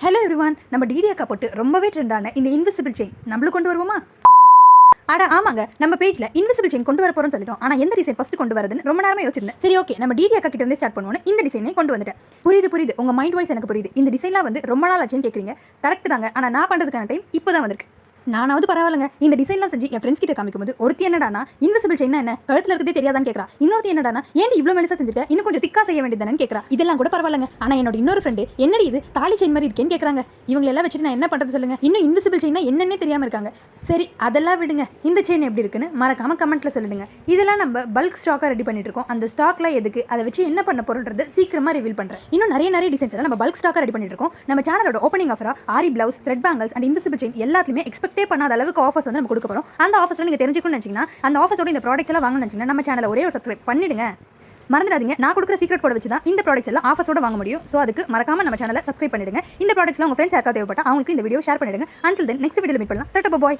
Hello everyone, நம்ம DD அக்கா போட்டு ரொம்பவே ட்ரெண்டான இந்த இன்விசிபிள் செயின் நம்மளும் கொண்டு வருவோமா? அட ஆமாங்க, நம்ம பேஜ்ல இன்விசிபிள் செயின் கொண்டு வர போறோம்னு சொல்லிட்டோம். ஆனா எந்த டிசைன் ஃபர்ஸ்ட் கொண்டு வரதுன்னு ரொம்ப நேரமா யோசிச்சிருந்தேன். சரி ஓகே, நம்ம டிடி அக்கா கிட்ட இருந்து ஸ்டார்ட் பண்ணுவோம். இந்த டிசைனை கொண்டு வந்துட்டேன். புரியுது, உங்க மைண்ட் வாய்ஸ் எனக்கு புரியுது. இந்த டிசைன்லாம் வந்து ரொம்ப நாள் ஆச்சுன்னு கேக்குறீங்க. கரெக்ட் தாங்க, ஆனா நான் பண்றதுக்கான டைம் இப்போதான் வந்திருக்கு. நானாவது பரவாயில்லைங்க, இந்த டிசைன்லாம் செஞ்சு என் ஃப்ரெண்ட்ஸ் கிட்ட காமிக்கும்போது ஒருத்தி என்னடானா இன்விசிபிள் செயின் என்ன கழுத்துல இருக்கதே தெரியாதான்னு கேட்கறா. இன்னொருத்தி என்னடானா ஏன் இவ்வளோ மெலிசா செஞ்சுட்ட, இன்னும் கொஞ்சம் திக்கா செய்ய வேண்டியதானு கேட்கறா. இதெல்லாம் கூட பரவாயில்லைங்க, ஆனா என்னோட இன்னொரு ஃப்ரெண்டு என்னடி இது தாலி செயின் மாதிரி இருக்கேன்னு கேட்கறாங்க. இவங்க எல்லாம் வச்சுட்டு நான் என்ன பண்றது சொல்லுங்க? இன்னும் இன்விசிபிள் செயின்னா என்னன்னே தெரியாம இருக்காங்க. சரி அதெல்லாம் விடுங்க, இந்த செயின் எப்படி இருக்குன்னு மறக்காம கமெண்ட்ல சொல்லிடுங்க. இதெல்லாம் நம்ம பல்க் ஸ்டாக்கா ரெடி பண்ணிட்டு இருக்கோம். அந்த ஸ்டாக்ல எதுக்கு, அதை வச்சு என்ன பண்ண போறோன்றது சீக்கிரமா ரிவீல் பண்றேன். இன்னும் நிறைய டிசைன்ஸ் எல்லாம் நம்ம பல்க் ஸ்டாக்கா ரெடி பண்ணிட்டு இருக்கோம். நம்ம சேனலோட ஓப்பனிங் ஆஃபரா aari blouse, thread bangles and invisible chain எல்லாத்துலயுமே எக்ஸ்பெக்டே பண்ணாத அளவுக்கு ஆஃபர்ஸ் வந்து நம்ம கொடுக்க போறோம். அந்த ஆஃபர்ஸ்ல நீங்க தெரிஞ்சுக்கணும்னு நினைச்சீங்கன்னா, அந்த ஆஃபர்ஸோட இந்த ப்ராடக்ட்ஸ் எல்லாம் வாங்கணும்னு நினைச்சீங்கன்னா நம்ம சேனலை ஒரே ஒரு சப்ஸ்கிரைப் பண்ணிடுங்க. மறந்துடாதீங்க, நான் கொடுக்குற சீக்ரெட் கோட் வச்சு தான் இந்த ப்ராடக்ட்ஸ் எல்லாம் ஆஃபர்ஸோட வாங்க முடியும். ஸோ அதுக்கு மறக்காம நம்ம சேனலை சப்ஸ்கிரைப் பண்ணிடுங்க. இந்த ப்ராடக்ட்ஸ்லாம் உங்க ஃப்ரெண்ட்ஸ் யாருக்காவது தேவைப்பட்டா அவங்களுக்கு இந்த வீடியோ ஷேர் பண்ணிடுங்க. அன்டில் தென் நெக்ஸ்ட் வீடியோல மீட் பண்ணலாம். டாடா பாய்.